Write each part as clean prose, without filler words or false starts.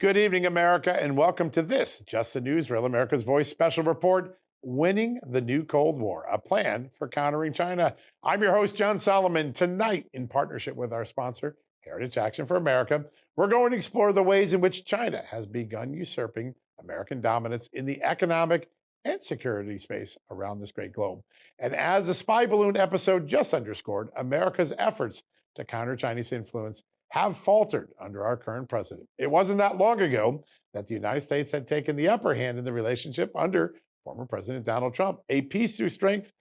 Good evening, America, and welcome to this Just the Newsreel, America's Voice special report, Winning the New Cold War, a plan for countering China. I'm your host, John Solomon. Tonight, in partnership with our sponsor, Heritage Action for America, we're going to explore the ways in which China has begun usurping American dominance in the economic and security space around this great globe. And as the spy balloon episode just underscored, America's efforts to counter Chinese influence have faltered under our current president. It wasn't that long ago that the United States had taken the upper hand in the relationship under former President Donald Trump. A peace through strength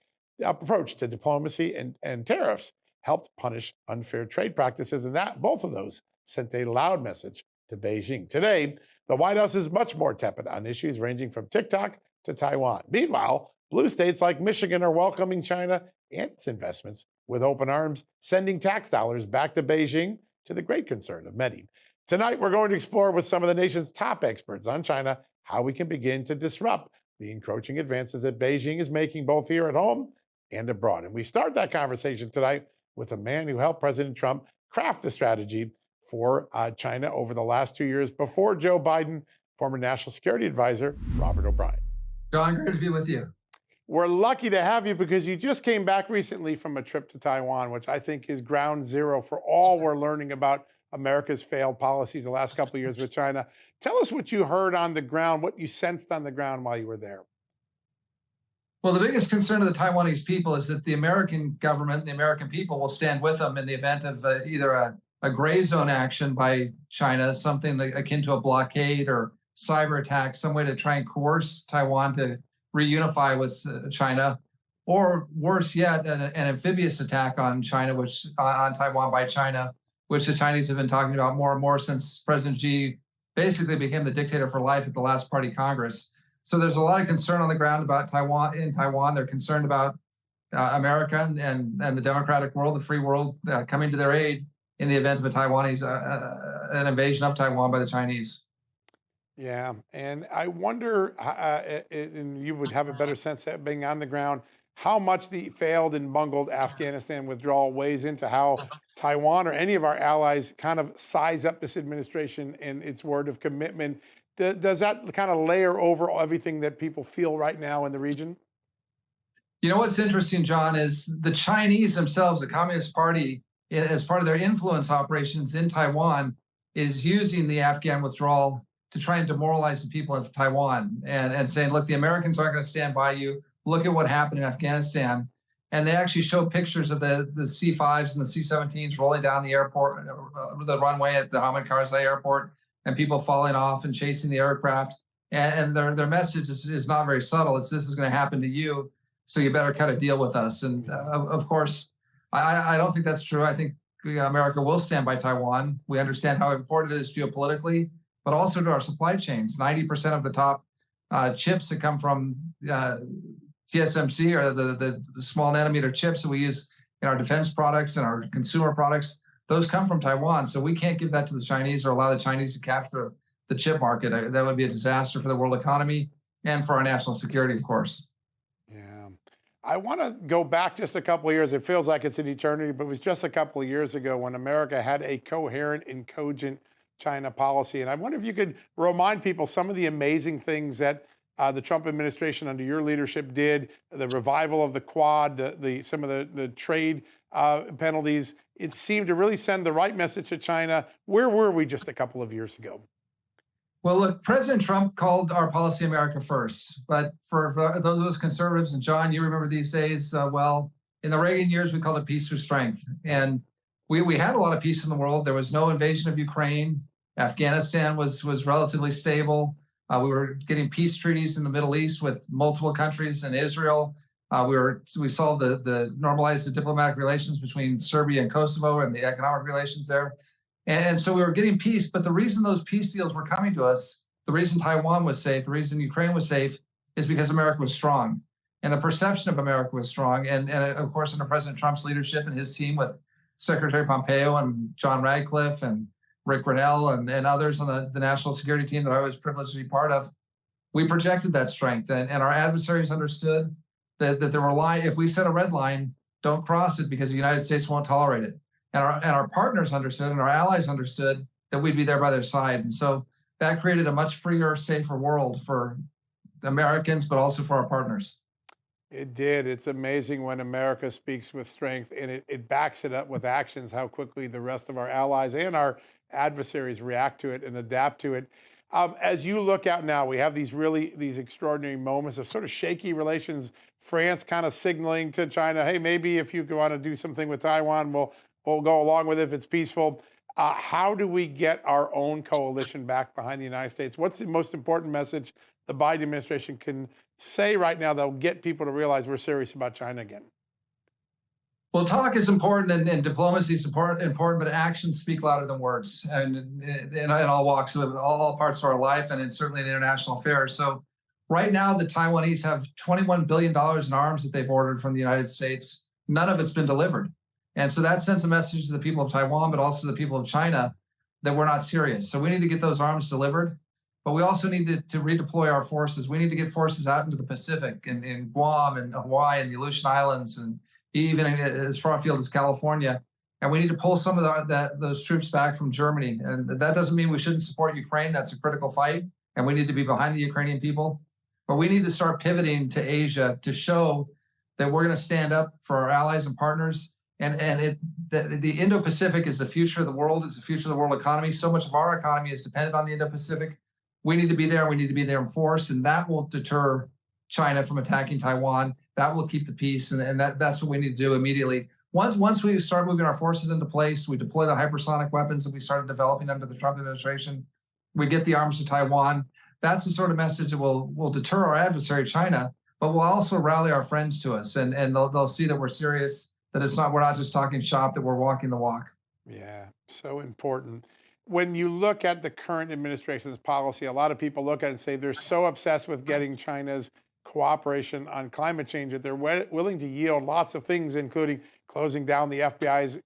approach to diplomacy and tariffs helped punish unfair trade practices, and that both of those sent a loud message to Beijing. Today, the White House is much more tepid on issues ranging from TikTok to Taiwan. Meanwhile, blue states like Michigan are welcoming China and its investments with open arms, sending tax dollars back to Beijing, to the great concern of many. Tonight, we're going to explore with some of the nation's top experts on China how we can begin to disrupt the encroaching advances that Beijing is making both here at home and abroad. And we start that conversation tonight with a man who helped President Trump craft the strategy for China over the last 2 years before Joe Biden, former National Security Advisor, Robert O'Brien. John, great to be with you. We're lucky to have you because you just came back recently from a trip to Taiwan, which I think is ground zero for all we're learning about America's failed policies the last couple of years with China. Tell us what you heard on the ground, what you sensed on the ground while you were there. Well, the biggest concern of the Taiwanese people is that the American government, the American people will stand with them in the event of either a gray zone action by China, something akin to a blockade or cyber attack, some way to try and coerce Taiwan to reunify with China, or worse yet, an amphibious attack on China, on Taiwan by China, which the Chinese have been talking about more and more since President Xi basically became the dictator for life at the last Party Congress. So there's a lot of concern on the ground about Taiwan. In Taiwan, they're concerned about America and the democratic world, the free world, coming to their aid in the event of an invasion of Taiwan by the Chinese. Yeah, and I wonder, and you would have a better sense of being on the ground, how much the failed and bungled Afghanistan withdrawal weighs into how Taiwan or any of our allies kind of size up this administration and its word of commitment. Does that kind of layer over everything that people feel right now in the region? You know, what's interesting, John, is the Chinese themselves, the Communist Party, as part of their influence operations in Taiwan, is using the Afghan withdrawal to try and demoralize the people of Taiwan and saying, look, the Americans aren't going to stand by you. Look at what happened in Afghanistan. And they actually show pictures of the C-5s and the C-17s rolling down the airport, the runway at the Hamid Karzai airport, and people falling off and chasing the aircraft. And their message is not very subtle. It's, this is going to happen to you, so you better cut a deal with us. And of course, I don't think that's true. I think America will stand by Taiwan. We understand how important it is geopolitically, but also to our supply chains. 90% of the top chips that come from TSMC, or the small nanometer chips that we use in our defense products and our consumer products, those come from Taiwan. So we can't give that to the Chinese or allow the Chinese to capture the chip market. That would be a disaster for the world economy and for our national security, of course. Yeah. I want to go back just a couple of years. It feels like it's an eternity, but it was just a couple of years ago when America had a coherent and cogent China policy. And I wonder if you could remind people some of the amazing things that the Trump administration under your leadership did, the revival of the Quad, some of the trade penalties. It seemed to really send the right message to China. Where were we just a couple of years ago? Well, look, President Trump called our policy America first. But for those of us conservatives, and John, you remember these days well, in the Reagan years, we called it peace through strength. And we had a lot of peace in the world. There was no invasion of Ukraine. Afghanistan was relatively stable. We were getting peace treaties in the Middle East with multiple countries and Israel. We solved the normalized the diplomatic relations between Serbia and Kosovo and the economic relations there. And so we were getting peace. But the reason those peace deals were coming to us, the reason Taiwan was safe, the reason Ukraine was safe, is because America was strong. And the perception of America was strong. And of course, under President Trump's leadership and his team with Secretary Pompeo and John Radcliffe and Rick Grenell and others on the national security team that I was privileged to be part of, we projected that strength. And our adversaries understood that there were if we set a red line, don't cross it because the United States won't tolerate it. And our partners understood and our allies understood that we'd be there by their side. And so that created a much freer, safer world for the Americans, but also for our partners. It did. It's amazing when America speaks with strength and it backs it up with actions, how quickly the rest of our allies and our adversaries react to it and adapt to it. As you look out now, we have these extraordinary moments of sort of shaky relations. France kind of signaling to China, hey, maybe if you want to do something with Taiwan, we'll go along with it if it's peaceful. How do we get our own coalition back behind the United States? What's the most important message the Biden administration can say right now that'll get people to realize we're serious about China again? Well, talk is important and diplomacy is important, but actions speak louder than words, and in all walks of all parts of our life, and certainly in international affairs. So, right now, the Taiwanese have $21 billion in arms that they've ordered from the United States. None of it's been delivered, and so that sends a message to the people of Taiwan, but also to the people of China, that we're not serious. So we need to get those arms delivered, but we also need to redeploy our forces. We need to get forces out into the Pacific, in Guam and Hawaii and the Aleutian Islands, and even as far afield as California. And we need to pull some of those troops back from Germany. And that doesn't mean we shouldn't support Ukraine. That's a critical fight, and we need to be behind the Ukrainian people. But we need to start pivoting to Asia to show that we're going to stand up for our allies and partners. And the Indo-Pacific is the future of the world. It's the future of the world economy. So much of our economy is dependent on the Indo-Pacific. We need to be there. We need to be there in force, and that will deter China from attacking Taiwan. That will keep the peace, and that's what we need to do immediately. Once we start moving our forces into place, we deploy the hypersonic weapons that we started developing under the Trump administration. We get the arms to Taiwan. That's the sort of message that will deter our adversary, China, but will also rally our friends to us, and they'll see that we're serious, that we're not just talking shop, that we're walking the walk. Yeah, so important. When you look at the current administration's policy, a lot of people look at it and say they're so obsessed with getting China's cooperation on climate change that they're willing to yield lots of things, including closing down the FBI's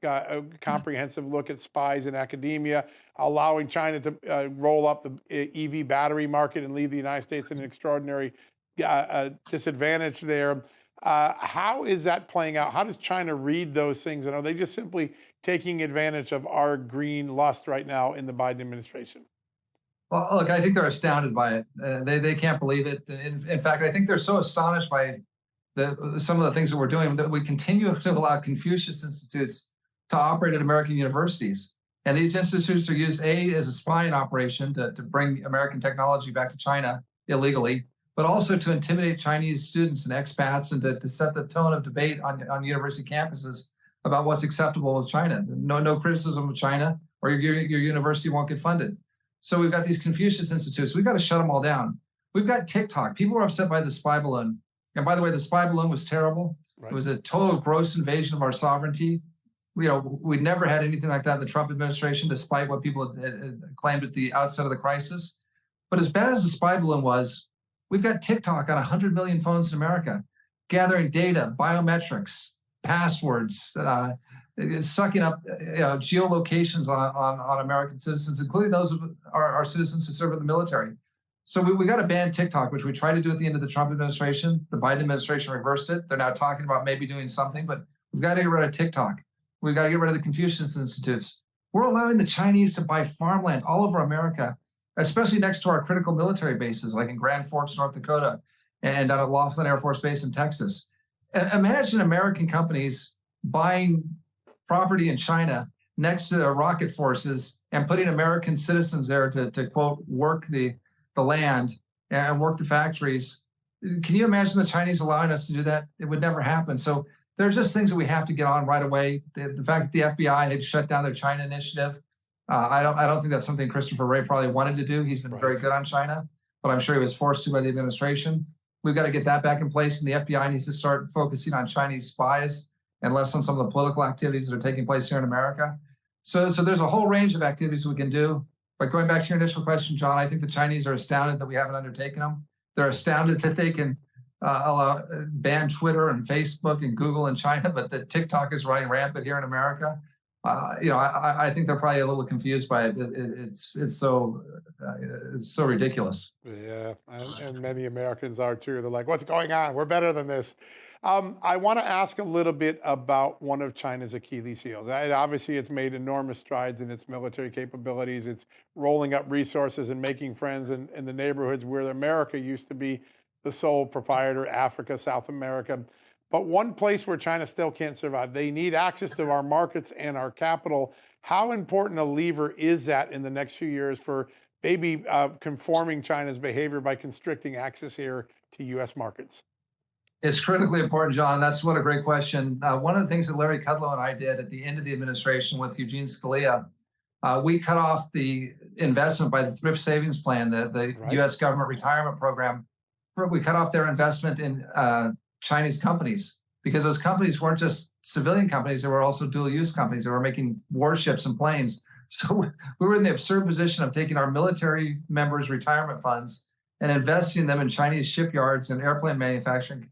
comprehensive look at spies in academia, allowing China to roll up the EV battery market and leave the United States in an extraordinary disadvantage there. How is that playing out? How does China read those things? And are they just simply taking advantage of our green lust right now in the Biden administration? Well, look, I think they're astounded by it. They can't believe it. In fact, I think they're so astonished by some of the things that we're doing that we continue to allow Confucius Institutes to operate at American universities. And these institutes are used, as a spying operation to bring American technology back to China illegally, but also to intimidate Chinese students and expats, and to set the tone of debate on university campuses about what's acceptable with China. No criticism of China, or your university won't get funded. So we've got these Confucius Institutes. We've got to shut them all down. We've got TikTok. People were upset by the spy balloon. And by the way, the spy balloon was terrible. Right. It was a total gross invasion of our sovereignty. We never had anything like that in the Trump administration, despite what people had claimed at the outset of the crisis. But as bad as the spy balloon was, we've got TikTok on 100 million phones in America, gathering data, biometrics, passwords, sucking up geolocations on American citizens, including those of our citizens who serve in the military. So we got to ban TikTok, which we tried to do at the end of the Trump administration. The Biden administration reversed it. They're now talking about maybe doing something, but we've got to get rid of TikTok. We've got to get rid of the Confucius Institutes. We're allowing the Chinese to buy farmland all over America, especially next to our critical military bases, like in Grand Forks, North Dakota, and at Laughlin Air Force Base in Texas. Imagine American companies buying property in China next to their rocket forces and putting American citizens there to quote, work the land and work the factories. Can you imagine the Chinese allowing us to do that? It would never happen. So there are just things that we have to get on right away. The fact that the FBI had shut down their China initiative, I don't think that's something Christopher Wray probably wanted to do. He's been very good on China, but I'm sure he was forced to by the administration. We've got to get that back in place, and the FBI needs to start focusing on Chinese spies and less on some of the political activities that are taking place here in America. So there's a whole range of activities we can do. But going back to your initial question, John, I think the Chinese are astounded that we haven't undertaken them. They're astounded that they can ban Twitter and Facebook and Google in China, but that TikTok is running rampant here in America. I think they're probably a little confused by it. It's so ridiculous. Yeah, and many Americans are too. They're like, "What's going on? We're better than this." I want to ask a little bit about one of China's Achilles heels. Obviously, it's made enormous strides in its military capabilities. It's rolling up resources and making friends in the neighborhoods where America used to be the sole proprietor, Africa, South America. But one place where China still can't survive, they need access to our markets and our capital. How important a lever is that in the next few years for maybe conforming China's behavior by constricting access here to U.S. markets? It's critically important, John. That's what a great question. One of the things that Larry Kudlow and I did at the end of the administration with Eugene Scalia, we cut off the investment by the Thrift Savings Plan, the Right. U.S. government retirement program. We cut off their investment in Chinese companies because those companies weren't just civilian companies; they were also dual-use companies. They were making warships and planes. So we were in the absurd position of taking our military members' retirement funds and investing them in Chinese shipyards and airplane manufacturing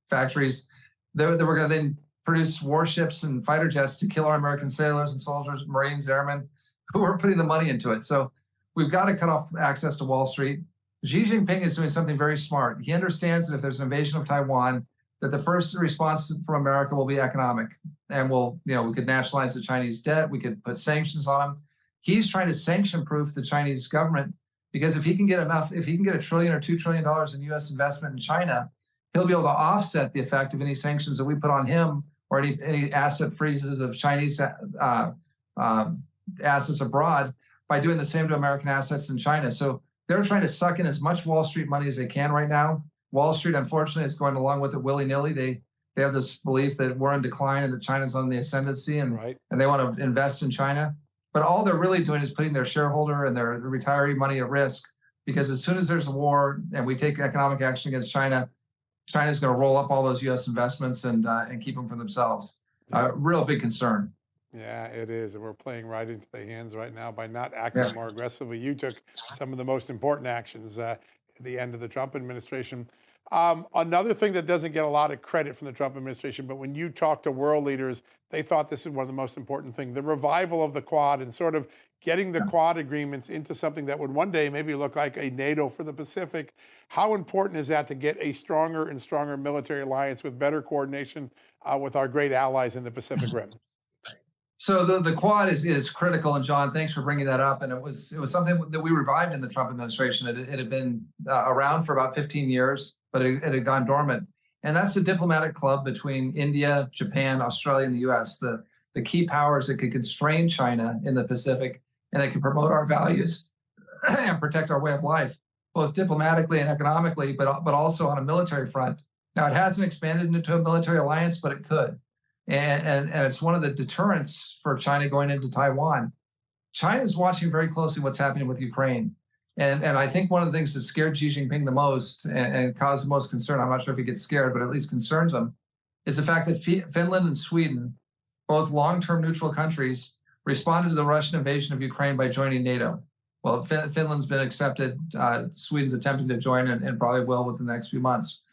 factories that were going to then produce warships and fighter jets to kill our American sailors and soldiers, Marines, airmen, who were putting the money into it. So we've got to cut off access to Wall Street. Xi Jinping is doing something very smart. He understands that if there's an invasion of Taiwan, that the first response from America will be economic. And we could nationalize the Chinese debt. We could put sanctions on them. He's trying to sanction-proof the Chinese government because if he can get $1 trillion or $2 trillion in U.S. investment in China, he'll be able to offset the effect of any sanctions that we put on him or any asset freezes of Chinese assets abroad by doing the same to American assets in China. So they're trying to suck in as much Wall Street money as they can right now. Wall Street, unfortunately, is going along with it willy-nilly. They have this belief that we're in decline and that China's on the ascendancy, and they want to invest in China. But all they're really doing is putting their shareholder and their retiree money at risk, because as soon as there's a war and we take economic action against China, China's going to roll up all those U.S. investments and keep them for themselves. Real big concern. Yeah, it is. And we're playing right into the hands right now by not acting more aggressively. You took some of the most important actions at the end of the Trump administration. Another thing that doesn't get a lot of credit from the Trump administration, but when you talk to world leaders, they thought this is one of the most important things, the revival of the Quad and sort of getting the Quad agreements into something that would one day maybe look like a NATO for the Pacific. How important is that to get a stronger and stronger military alliance with better coordination with our great allies in the Pacific Rim? So the Quad is critical, and John, thanks for bringing that up. And it was something that we revived in the Trump administration. It had been around for about 15 years, but it had gone dormant. And that's the diplomatic club between India, Japan, Australia, and the U.S. The key powers that could constrain China in the Pacific and that can promote our values and protect our way of life, both diplomatically and economically, but also on a military front. Now, it hasn't expanded into a military alliance, but it could. And it's one of the deterrents for China going into Taiwan. China is watching very closely what's happening with Ukraine. And I think one of the things that scared Xi Jinping the most and caused the most concern, I'm not sure if he gets scared, but at least concerns him, is the fact that Finland and Sweden, both long-term neutral countries, responded to the Russian invasion of Ukraine by joining NATO. Well, Finland's been accepted. Sweden's attempting to join and probably will within the next few months.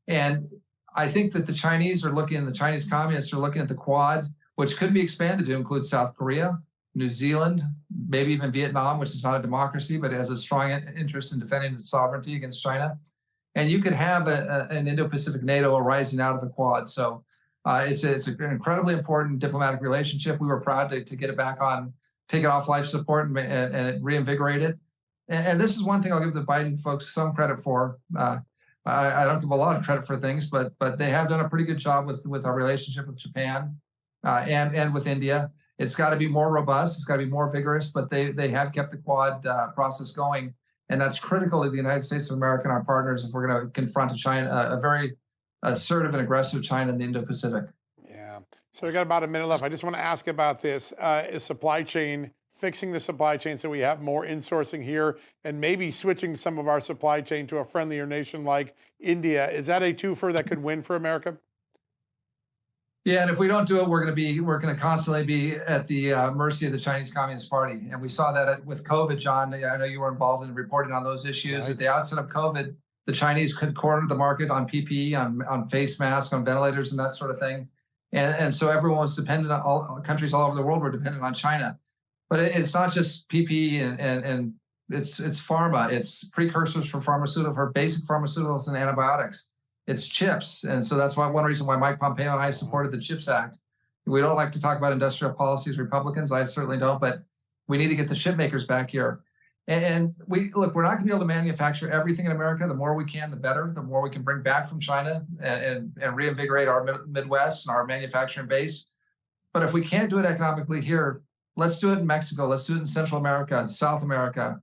And I think that the Chinese the Chinese communists are looking at the Quad, which could be expanded to include South Korea, New Zealand, maybe even Vietnam, which is not a democracy, but has a strong interest in defending its sovereignty against China. And you could have an Indo-Pacific NATO arising out of the Quad. So it's an incredibly important diplomatic relationship. We were proud to get it back on, take it off life support and reinvigorate it. And this is one thing I'll give the Biden folks some credit for. I don't give a lot of credit for things, but they have done a pretty good job with our relationship with Japan and with India. It's got to be more robust. It's got to be more vigorous, but they have kept the Quad process going. And that's critical to the United States of America and our partners if we're going to confront a very assertive and aggressive China in the Indo-Pacific. Yeah. So we got about a minute left. I just want to ask about this supply chain, fixing the supply chain so we have more insourcing here and maybe switching some of our supply chain to a friendlier nation like India. Is that a twofer that could win for America? Yeah, and if we don't do it, we're going to constantly be at the mercy of the Chinese Communist Party. And we saw that with COVID, John. I know you were involved in reporting on those issues. Right. At the outset of COVID, the Chinese could corner the market on PPE, on face masks, on ventilators, and that sort of thing. And so everyone was dependent on countries all over the world were dependent on China. But it's not just PPE and it's pharma. It's precursors for basic pharmaceuticals and antibiotics. it's chips. And so that's why one reason why Mike Pompeo and I supported the CHIPS Act. We don't like to talk about industrial policies, Republicans. I certainly don't, but we need to get the chip makers back here. And we're not going to be able to manufacture everything in America. The more we can, the better. The more we can bring back from China and reinvigorate our Midwest and our manufacturing base. But if we can't do it economically here, let's do it in Mexico. Let's do it in Central America, South America,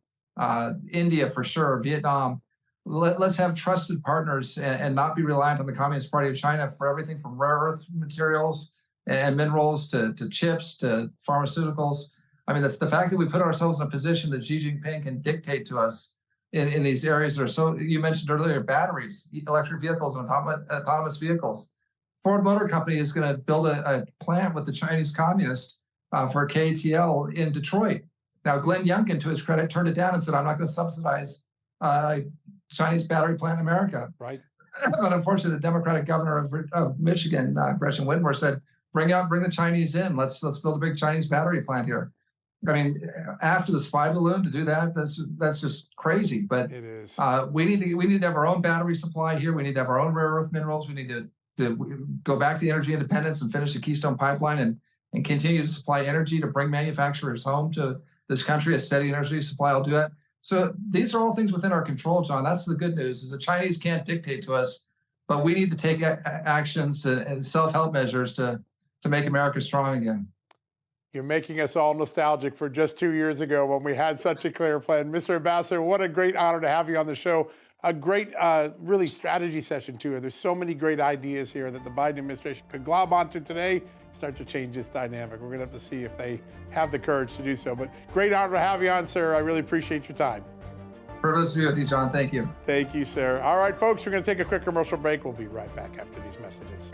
India for sure, Vietnam. Let's have trusted partners and not be reliant on the Communist Party of China for everything from rare earth materials and minerals to chips to pharmaceuticals. I mean, the fact that we put ourselves in a position that Xi Jinping can dictate to us in these areas that are so, you mentioned earlier, batteries, electric vehicles, and autonomous vehicles. Ford Motor Company is going to build a plant with the Chinese communists for KTL in Detroit. Now, Glenn Youngkin, to his credit, turned it down and said, I'm not going to subsidize Chinese battery plant in America. Right. But unfortunately, the Democratic governor of Michigan, Gretchen Whitmer, said, bring the Chinese in. Let's build a big Chinese battery plant here. I mean, after the spy balloon to do that, that's just crazy. But it is. We need to have our own battery supply here. We need to have our own rare earth minerals. We need to go back to energy independence and finish the Keystone Pipeline and continue to supply energy to bring manufacturers home to this country. A steady energy supply will do it. So these are all things within our control, John. That's the good news, is the Chinese can't dictate to us, but we need to take actions and self-help measures to make America strong again. You're making us all nostalgic for just 2 years ago when we had such a clear plan. Mr. Ambassador, what a great honor to have you on the show. A great, really strategy session, too. There's so many great ideas here that the Biden administration could glob onto today, start to change this dynamic. We're going to have to see if they have the courage to do so. But great honor to have you on, sir. I really appreciate your time. Privileged to be with you, John. Thank you. Thank you, sir. All right, folks, we're going to take a quick commercial break. We'll be right back after these messages.